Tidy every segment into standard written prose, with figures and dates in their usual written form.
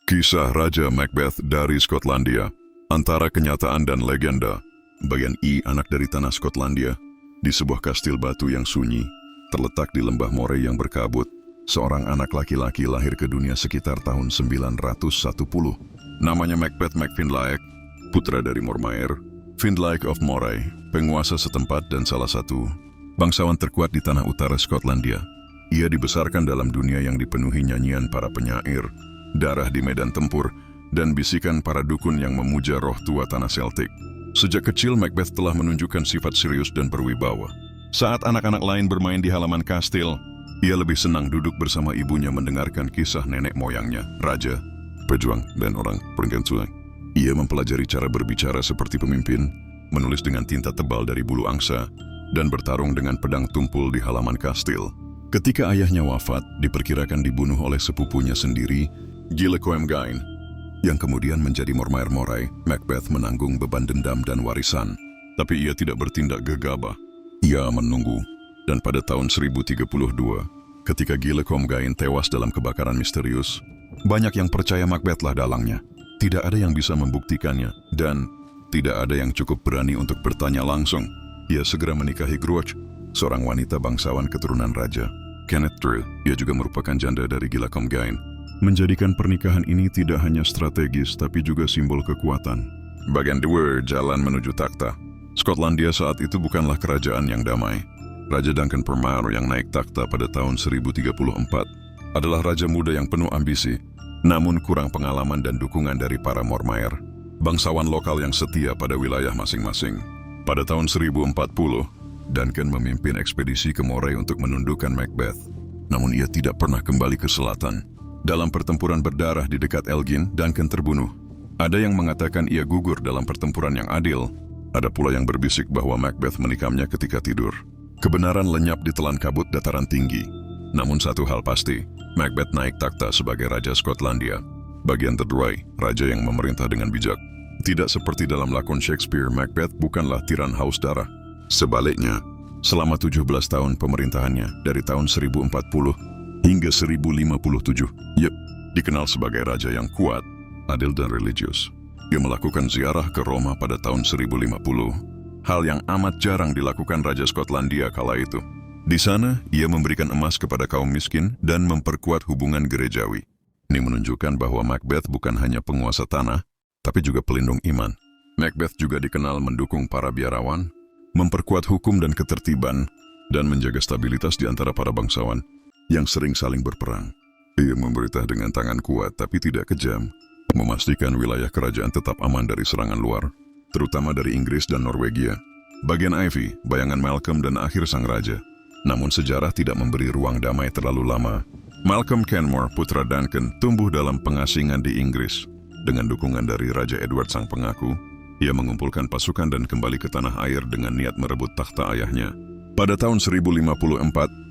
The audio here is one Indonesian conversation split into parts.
Kisah Raja Macbeth dari Skotlandia, antara kenyataan dan legenda. Bagian I, anak dari tanah Skotlandia, di sebuah kastil batu yang sunyi, terletak di lembah Moray yang berkabut. Seorang anak laki-laki lahir ke dunia sekitar tahun 910. Namanya Macbeth MacFinlaig, putra dari Mormaer, Finlaig of Moray, penguasa setempat dan salah satu bangsawan terkuat di tanah utara Skotlandia. Ia dibesarkan dalam dunia yang dipenuhi nyanyian para penyair, darah di medan tempur, dan bisikan para dukun yang memuja roh tua tanah Celtic. Sejak kecil, Macbeth telah menunjukkan sifat serius dan berwibawa. Saat anak-anak lain bermain di halaman kastil, ia lebih senang duduk bersama ibunya mendengarkan kisah nenek moyangnya, raja, pejuang, dan orang perempuan. Ia mempelajari cara berbicara seperti pemimpin, menulis dengan tinta tebal dari bulu angsa, dan bertarung dengan pedang tumpul di halaman kastil. Ketika ayahnya wafat, diperkirakan dibunuh oleh sepupunya sendiri, Gillecomgain, yang kemudian menjadi Mormaer Moray. Macbeth menanggung beban dendam dan warisan, tapi ia tidak bertindak gegabah. Ia menunggu, dan pada tahun 1032, ketika Gillecomgain tewas dalam kebakaran misterius, banyak yang percaya Macbethlah dalangnya. Tidak ada yang bisa membuktikannya, dan tidak ada yang cukup berani untuk bertanya langsung. Ia segera menikahi Gruach, seorang wanita bangsawan keturunan raja. Kenneth Drill, ia juga merupakan janda dari Gillecomgain, menjadikan pernikahan ini tidak hanya strategis tapi juga simbol kekuatan. Bagian dua, jalan menuju takhta. Skotlandia saat itu bukanlah kerajaan yang damai. Raja Duncan Permaer yang naik takhta pada tahun 1034 adalah raja muda yang penuh ambisi, namun kurang pengalaman dan dukungan dari para Mormaer, bangsawan lokal yang setia pada wilayah masing-masing. Pada tahun 1040, Duncan memimpin ekspedisi ke Moray untuk menundukkan Macbeth, namun ia tidak pernah kembali ke selatan. Dalam pertempuran berdarah di dekat Elgin, Duncan terbunuh. Ada yang mengatakan ia gugur dalam pertempuran yang adil. Ada pula yang berbisik bahwa Macbeth menikamnya ketika tidur. Kebenaran lenyap di telan kabut dataran tinggi. Namun satu hal pasti, Macbeth naik takhta sebagai Raja Skotlandia. Bagian kedua, raja yang memerintah dengan bijak. Tidak seperti dalam lakon Shakespeare, Macbeth bukanlah tiran haus darah. Sebaliknya, selama 17 tahun pemerintahannya dari tahun 1040 hingga 1057, dikenal sebagai raja yang kuat, adil dan religius. Ia melakukan ziarah ke Roma pada tahun 1050, hal yang amat jarang dilakukan Raja Skotlandia kala itu. Di sana, ia memberikan emas kepada kaum miskin dan memperkuat hubungan gerejawi. Ini menunjukkan bahwa Macbeth bukan hanya penguasa tanah, tapi juga pelindung iman. Macbeth juga dikenal mendukung para biarawan, memperkuat hukum dan ketertiban, dan menjaga stabilitas di antara para bangsawan yang sering saling berperang. Ia memerintah dengan tangan kuat tapi tidak kejam, memastikan wilayah kerajaan tetap aman dari serangan luar, terutama dari Inggris dan Norwegia. Bagian Ivy, bayangan Malcolm dan akhir sang raja. Namun sejarah tidak memberi ruang damai terlalu lama. Malcolm Canmore, putra Duncan, tumbuh dalam pengasingan di Inggris. Dengan dukungan dari Raja Edward sang pengaku, ia mengumpulkan pasukan dan kembali ke tanah air dengan niat merebut takhta ayahnya. Pada tahun 1054,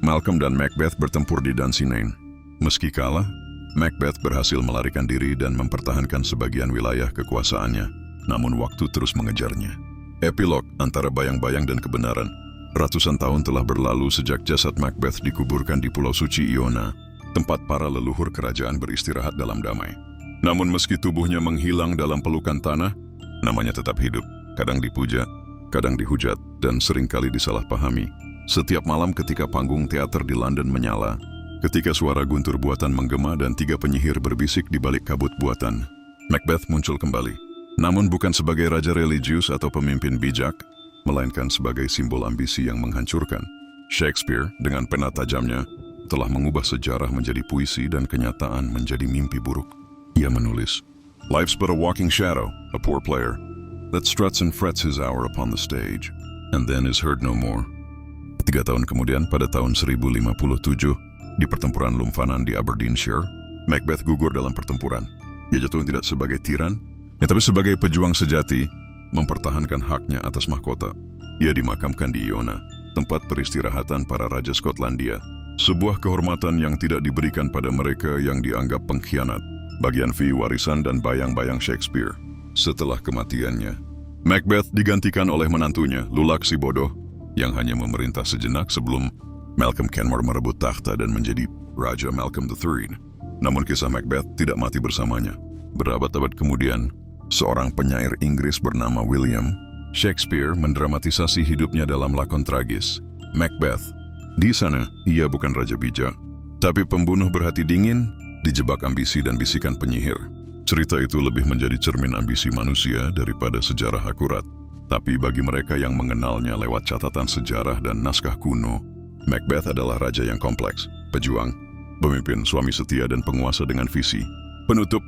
Malcolm dan Macbeth bertempur di Dunsinane. Meski kalah, Macbeth berhasil melarikan diri dan mempertahankan sebagian wilayah kekuasaannya, namun waktu terus mengejarnya. Epilog antara bayang-bayang dan kebenaran. Ratusan tahun telah berlalu sejak jasad Macbeth dikuburkan di Pulau Suci Iona, tempat para leluhur kerajaan beristirahat dalam damai. Namun meski tubuhnya menghilang dalam pelukan tanah, namanya tetap hidup, kadang dipuja, kadang dihujat, dan seringkali disalahpahami. Setiap malam ketika panggung teater di London menyala, ketika suara guntur buatan menggema dan 3 penyihir berbisik di balik kabut buatan, Macbeth muncul kembali. Namun bukan sebagai raja religius atau pemimpin bijak, melainkan sebagai simbol ambisi yang menghancurkan. Shakespeare, dengan pena tajamnya, telah mengubah sejarah menjadi puisi dan kenyataan menjadi mimpi buruk. Ia menulis, "Life's but a walking shadow, a poor player, that struts and frets his hour upon the stage, and then is heard no more." 3 tahun kemudian, pada tahun 1057, di pertempuran Lumphanan di Aberdeenshire, Macbeth gugur dalam pertempuran. Ia jatuh tidak sebagai tiran, tapi sebagai pejuang sejati, mempertahankan haknya atas mahkota. Ia dimakamkan di Iona, tempat peristirahatan para Raja Skotlandia. Sebuah kehormatan yang tidak diberikan pada mereka yang dianggap pengkhianat. Bagian V, warisan dan bayang-bayang Shakespeare. Setelah kematiannya, Macbeth digantikan oleh menantunya, Lulak si Bodoh, yang hanya memerintah sejenak sebelum Malcolm Canmore merebut takhta dan menjadi Raja Malcolm III. Namun kisah Macbeth tidak mati bersamanya. Berabad-abad kemudian, seorang penyair Inggris bernama William Shakespeare mendramatisasi hidupnya dalam lakon tragis, Macbeth. Di sana, ia bukan raja bijak, tapi pembunuh berhati dingin, dijebak ambisi dan bisikan penyihir. Cerita itu lebih menjadi cermin ambisi manusia daripada sejarah akurat. Tapi bagi mereka yang mengenalnya lewat catatan sejarah dan naskah kuno, Macbeth adalah raja yang kompleks, pejuang, pemimpin, suami setia dan penguasa dengan visi. Penutup,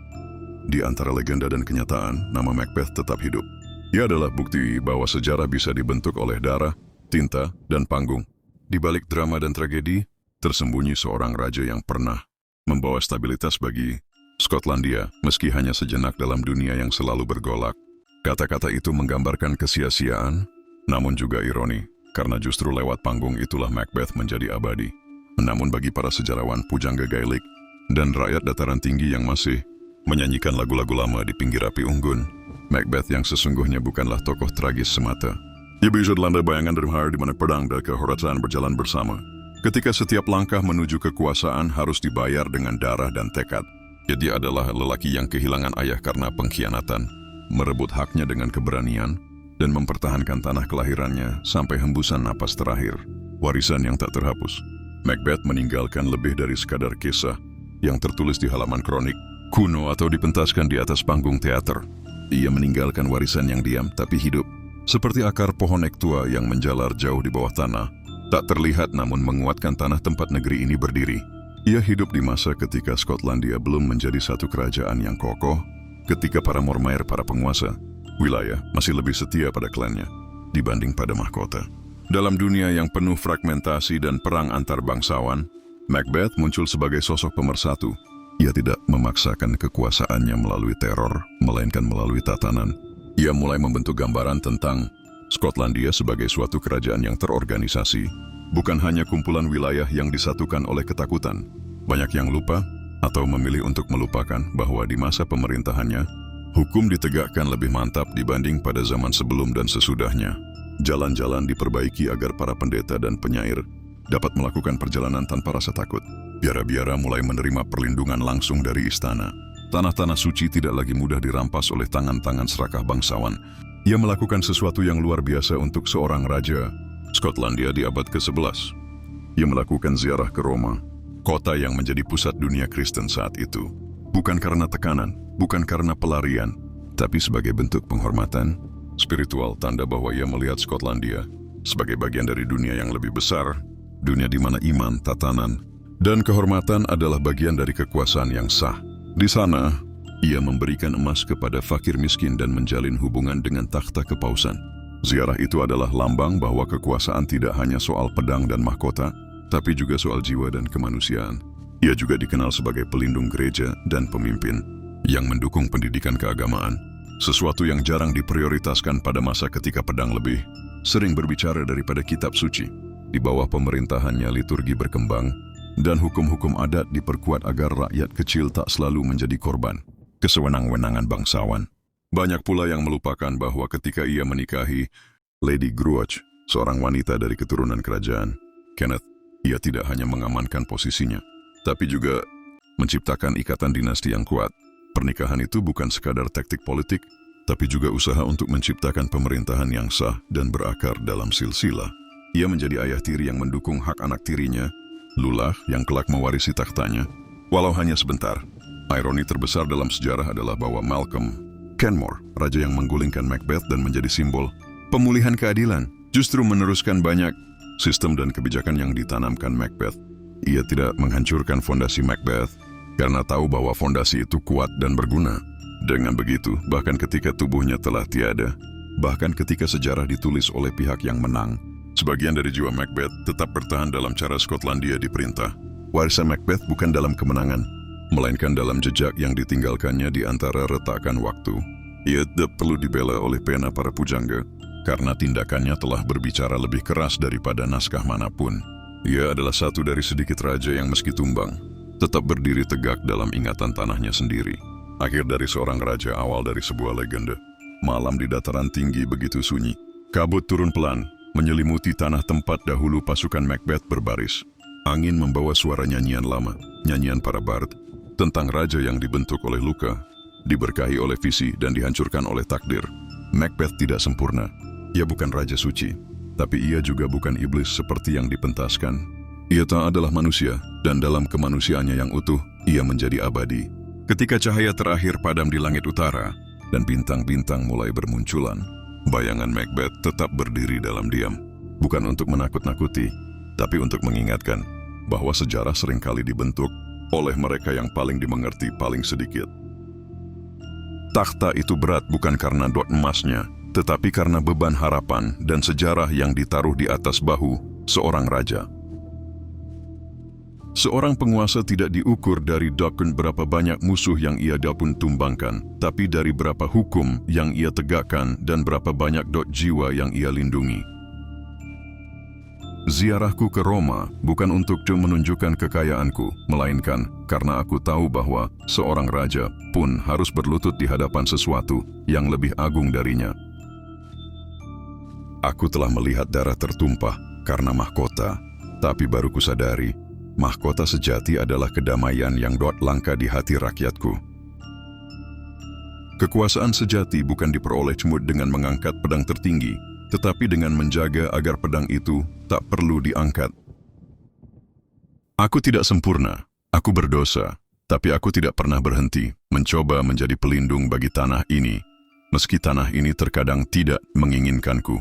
di antara legenda dan kenyataan, nama Macbeth tetap hidup. Ia adalah bukti bahwa sejarah bisa dibentuk oleh darah, tinta, dan panggung. Di balik drama dan tragedi, tersembunyi seorang raja yang pernah membawa stabilitas bagi Skotlandia, meski hanya sejenak dalam dunia yang selalu bergolak. Kata-kata itu menggambarkan kesia-siaan, namun juga ironi, karena justru lewat panggung itulah Macbeth menjadi abadi. Namun bagi para sejarawan pujangga Gaelic dan rakyat dataran tinggi yang masih menyanyikan lagu-lagu lama di pinggir api unggun, Macbeth yang sesungguhnya bukanlah tokoh tragis semata. Ia bisa dilanda bayangan dari hari di mana pedang dan kehormatan berjalan bersama. Ketika setiap langkah menuju kekuasaan harus dibayar dengan darah dan tekad. Dia adalah lelaki yang kehilangan ayah karena pengkhianatan, merebut haknya dengan keberanian, dan mempertahankan tanah kelahirannya sampai hembusan napas terakhir. Warisan yang tak terhapus. Macbeth meninggalkan lebih dari sekadar kisah yang tertulis di halaman kronik kuno atau dipentaskan di atas panggung teater. Ia meninggalkan warisan yang diam tapi hidup, seperti akar pohon ek tua yang menjalar jauh di bawah tanah, tak terlihat namun menguatkan tanah tempat negeri ini berdiri. Ia hidup di masa ketika Skotlandia belum menjadi satu kerajaan yang kokoh, ketika para Mormaer, para penguasa wilayah, masih lebih setia pada klannya dibanding pada mahkota. Dalam dunia yang penuh fragmentasi dan perang antar bangsawan, Macbeth muncul sebagai sosok pemersatu. Ia tidak memaksakan kekuasaannya melalui teror, melainkan melalui tatanan. Ia mulai membentuk gambaran tentang Skotlandia sebagai suatu kerajaan yang terorganisasi, bukan hanya kumpulan wilayah yang disatukan oleh ketakutan. Banyak yang lupa atau memilih untuk melupakan bahwa di masa pemerintahannya, hukum ditegakkan lebih mantap dibanding pada zaman sebelum dan sesudahnya. Jalan-jalan diperbaiki agar para pendeta dan penyair dapat melakukan perjalanan tanpa rasa takut. Biara-biara mulai menerima perlindungan langsung dari istana. Tanah-tanah suci tidak lagi mudah dirampas oleh tangan-tangan serakah bangsawan. Ia melakukan sesuatu yang luar biasa untuk seorang raja Skotlandia di abad ke-11. Ia melakukan ziarah ke Roma, kota yang menjadi pusat dunia Kristen saat itu. Bukan karena tekanan, bukan karena pelarian, tapi sebagai bentuk penghormatan spiritual, tanda bahwa ia melihat Skotlandia sebagai bagian dari dunia yang lebih besar, dunia di mana iman, tatanan, dan kehormatan adalah bagian dari kekuasaan yang sah. Di sana, ia memberikan emas kepada fakir miskin dan menjalin hubungan dengan takhta kepausan. Ziarah itu adalah lambang bahwa kekuasaan tidak hanya soal pedang dan mahkota, tapi juga soal jiwa dan kemanusiaan. Ia juga dikenal sebagai pelindung gereja dan pemimpin yang mendukung pendidikan keagamaan, sesuatu yang jarang diprioritaskan pada masa ketika pedang lebih sering berbicara daripada kitab suci. Di bawah pemerintahannya, liturgi berkembang, dan hukum-hukum adat diperkuat agar rakyat kecil tak selalu menjadi korban kesewenang-wenangan bangsawan. Banyak pula yang melupakan bahwa ketika ia menikahi Lady Gruach, seorang wanita dari keturunan kerajaan Kenneth, ia tidak hanya mengamankan posisinya, tapi juga menciptakan ikatan dinasti yang kuat. Pernikahan itu bukan sekadar taktik politik, tapi juga usaha untuk menciptakan pemerintahan yang sah dan berakar dalam silsilah. Ia menjadi ayah tiri yang mendukung hak anak tirinya, Lula, yang kelak mewarisi takhtanya, walau hanya sebentar. Ironi terbesar dalam sejarah adalah bahwa Malcolm Canmore, raja yang menggulingkan Macbeth dan menjadi simbol pemulihan keadilan, justru meneruskan banyak sistem dan kebijakan yang ditanamkan Macbeth. Ia tidak menghancurkan fondasi Macbeth karena tahu bahwa fondasi itu kuat dan berguna. Dengan begitu, bahkan ketika tubuhnya telah tiada, bahkan ketika sejarah ditulis oleh pihak yang menang, sebagian dari jiwa Macbeth tetap bertahan dalam cara Skotlandia diperintah. Warisan Macbeth bukan dalam kemenangan, melainkan dalam jejak yang ditinggalkannya di antara retakan waktu. Ia tidak perlu dibela oleh pena para pujangga, karena tindakannya telah berbicara lebih keras daripada naskah manapun. Ia adalah satu dari sedikit raja yang meski tumbang, tetap berdiri tegak dalam ingatan tanahnya sendiri. Akhir dari seorang raja, awal dari sebuah legenda. Malam di dataran tinggi begitu sunyi. Kabut turun pelan, menyelimuti tanah tempat dahulu pasukan Macbeth berbaris. Angin membawa suara nyanyian lama, nyanyian para bard, tentang raja yang dibentuk oleh luka, diberkahi oleh visi dan dihancurkan oleh takdir. Macbeth tidak sempurna. Ia bukan raja suci, tapi ia juga bukan iblis seperti yang dipentaskan. Ia tak adalah manusia, dan dalam kemanusiaannya yang utuh, ia menjadi abadi. Ketika cahaya terakhir padam di langit utara, dan bintang-bintang mulai bermunculan, bayangan Macbeth tetap berdiri dalam diam. Bukan untuk menakut-nakuti, tapi untuk mengingatkan bahwa sejarah seringkali dibentuk oleh mereka yang paling dimengerti paling sedikit. Takhta itu berat bukan karena dot emasnya, tetapi karena beban harapan dan sejarah yang ditaruh di atas bahu seorang raja. Seorang penguasa tidak diukur dari dokun berapa banyak musuh yang ia dapun tumbangkan, tapi dari berapa hukum yang ia tegakkan dan berapa banyak dot jiwa yang ia lindungi. Ziarahku ke Roma bukan untuk menunjukkan kekayaanku, melainkan karena aku tahu bahwa seorang raja pun harus berlutut di hadapan sesuatu yang lebih agung darinya. Aku telah melihat darah tertumpah karena mahkota, tapi baru kusadari, mahkota sejati adalah kedamaian yang dot langka di hati rakyatku. Kekuasaan sejati bukan diperoleh cuma dengan mengangkat pedang tertinggi, tetapi dengan menjaga agar pedang itu tak perlu diangkat. Aku tidak sempurna, aku berdosa, tapi aku tidak pernah berhenti mencoba menjadi pelindung bagi tanah ini, meski tanah ini terkadang tidak menginginkanku.